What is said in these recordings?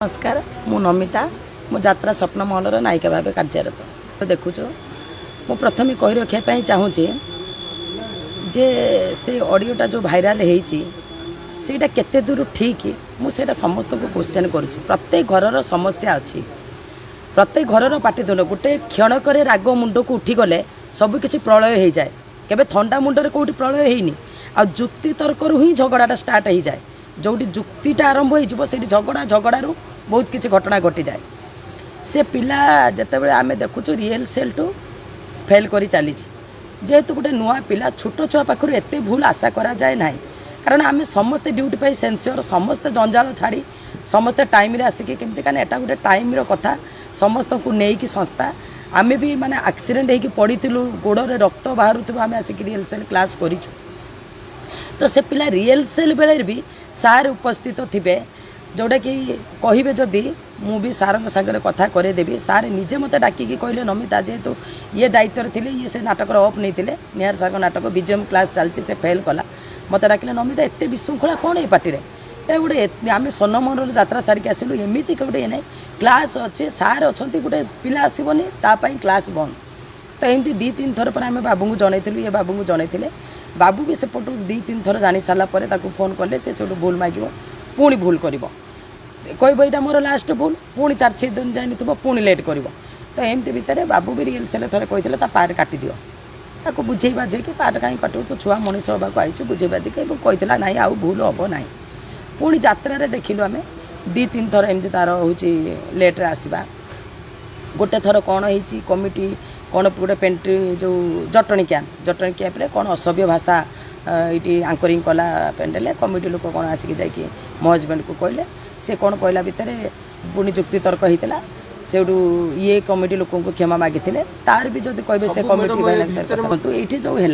नमस्कार मु नमिता मो जात्रा स्वप्न महलर नायिका भाव कार्यरत तो देखु मु प्रथम कही रखापी चाहूँगी जे से ऑडियोटा जो भाइराल होटा केते दूर ठीक मुझे समस्त को क्वेश्चन करुँच प्रत्येक घर समस्या अच्छी प्रत्येक घर पाटितुंड गोटे क्षणक राग मुंड को उठीगले सबकि प्रलय हो जाए केबे थंडा मुंडे कौटी प्रलय होनी आ जुक्ति तर्क ही झगड़ाटा स्टार्ट हो जाए जोटी जुक्तिटा आरंभ हो झगड़ा झगड़ू बहुत किसी घटना घटी जाए से पिला जिते आम देखु रियल सेल टू फेल कर चली जेहेतु गोटे नुआ पिला छोट छुआ पाखर एत भूल आशा करा जाए ना कारण आम समस्ते ड्यूटी पाई सेन्सियर समस्ते जंजाल छाड़ी समस्ते टाइम आसिक केमती कारण एटा गोटे टाइम कथा समस्त को लेकिन संस्था आम भी माने एक्सीडेंट होगी पड़ी गोड़े रक्त बाहर आम आसिक रियल सेल क्लास करूँ तो से पिला रियल सेल बेले भी सार उपस्थित थे जोटा कि कहे जदि मुझे सार सागर कथा करदेवी सार निजे मत डाकिकी कहले नमिता जेहेतु ये दायित्व थे ये से नाटक अफ नहीं निहार सागर नाटक विजयम क्लास चलती से फेल कला मत डाकिले नमिता एत विशृंखला कौन ये पार्टी गोटे आम सोनमोहन यात्रा सारिक आसलु एमती गोटे ना क्लास अच्छे सार अच्छा गोटे पिला आसबनी तापाई क्लास बंद तो एमती दी तीन थर पर आम बाबू को जनइलु ये बाबू को जनइले बाबू भी सेपटू दी तीन थर जानी सारापर फोन कले से भूल मागिब पुणी भूल कर कहब यहाँ मोर लास्ट भूल पुणी 4-6 दिन जाइन थो पुणी लेट कर तो एमती भितर बाबू भी रियल सेल थे कहते पार्ट काटी दियो ताको बुझे बाझे कि पार्ट कहीं काटू तो छुआ मनीष हाँक आई बुझे बाझे कहला ना आउ भूल हम ना पुणी यात्रा देखिलु आम 2-3 थर एमती तार हूँ लेट्रे आसवा गोटे थर कौन हो कमिटी कौन गोटे पेंट्री जो जटणी कैंप कौन असभ्य भाषा ये आंकरिंग कला पेंडेले कमिटी लोक कौन आसिक जाकि मो हजबैंड को कहले से कौन कहला भितर पुणी जुक्ति तर्क होता से ये कमिटी लोक को क्षमा मागी तार भी जब कहे से कमिटी ये जो है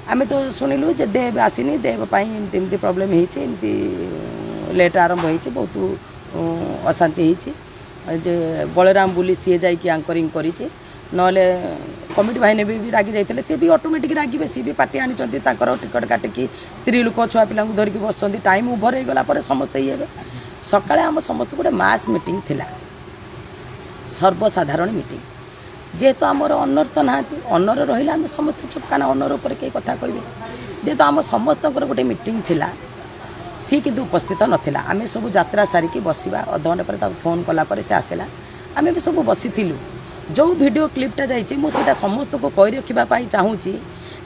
आम तो शुणिलु जे देव आसनी देवपाई एमती प्रोब्लेम होती लेट आरंभ हो बहुत अशांति होती बलराम बुली सी जाकि आंकरिंग कर कमिटी भाई ने भी रागी जाते सी भी ऑटोमेटिक रागे सी भी पार्टी आनी टिकट काटिकी स्त्री लोक छुआ पिला धरिकी बस टाइम ओभर होगला समस्त ये सकाଳେ आम समस्त गोटे मास मीटिंग थिला सर्वसाधारण मीटिंग जेहेतु आमर ऑनर तो ना ऑनर रहा आम समस्त चुपकाना ऑनर उपर कई कथा कह जेहेतु आम समस्त गोटे मीटिंग थिला सी किंतु उपस्थित नाला आम सब यात्रा सारिकी बसवा अधघंटे पर फोन कलापर से आसला आम भी सब बसीलु जो वीडियो क्लिपटा जाइए मुझे समस्त को कही रखापी चाहूँगी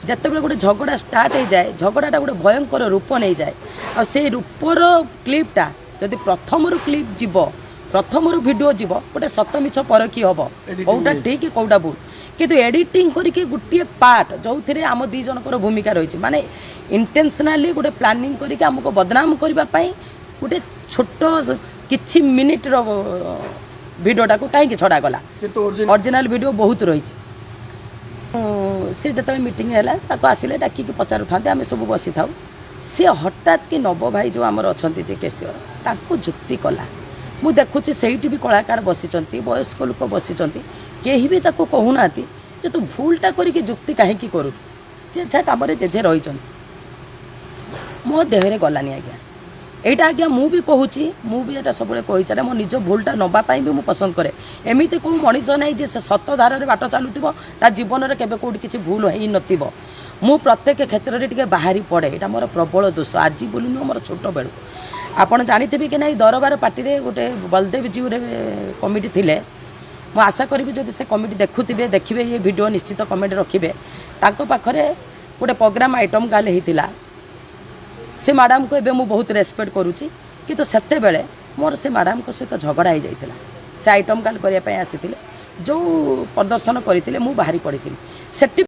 जिते गोटे झगड़ा स्टार्ट हो जाए झगड़ाटा गोटे भयंकर रूप नहीं जाए और से रूपर क्लिपटा जदि प्रथम क्लिप जीव प्रथम वीडियो जीव गोटे सत मिछ परखी हम कौटा ठीक कौटा भूल किंतु एडिटिंग करके गोटे पार्ट जो थे आम दी जनकर भूमिका रही माने इंटेंशनली गोटे प्लानिंग करके आमको बदनाम करने गोटे छोट किछि मिनिट भिडटा को कहीं छड़ागला ओरिजिनल वीडियो बहुत रही सी जो मीटिंग है आसिले डाकिकी पचारू था आम सब बसी था सी हठात कि नव भाई जो आमर अच्छा केसीर ताको जुक्ति कला मु देखुची से भी कलाकार बसी वयस्क लोक बसी कहीं भी कहूना जे तू भूलटा करके जुक्ति कहीं करू जे कम जे रही मो देहरे गलानी आज्ञा एटा आज्ञा मु भी कहूँ मु भी एटा सब कही मो निज भूलटा नवापाई भी मुझे पसंद करे एमती कौ मनीष ना जे सत धारे बाट चलुव ता जीवन में केवे कौटी किसी भूल हो न मु प्रत्येक क्षेत्र में टे बाहरी पड़े यहाँ मोर प्रबल दोष आज बोली नुह मोर छोट बेलू आपड़ जाथे कि ना दरबार पार्टी रे गोटे बलदेव जीव कमिटी थिले मु आशा करी जब से कमिटी देखुवे देखिए ये वीडियो निश्चित कमेंट रखिए पाखरे गोटे प्रोग्राम आइटम गाल होता से मैडम को एबे मु बहुत रेस्पेक्ट करुँची किंतु सेते बेले मोर से मैडम को सहित झगड़ा हो जाता से आइटम गाल करने आसी जो प्रदर्शन करते मु बाहरी पड़ी से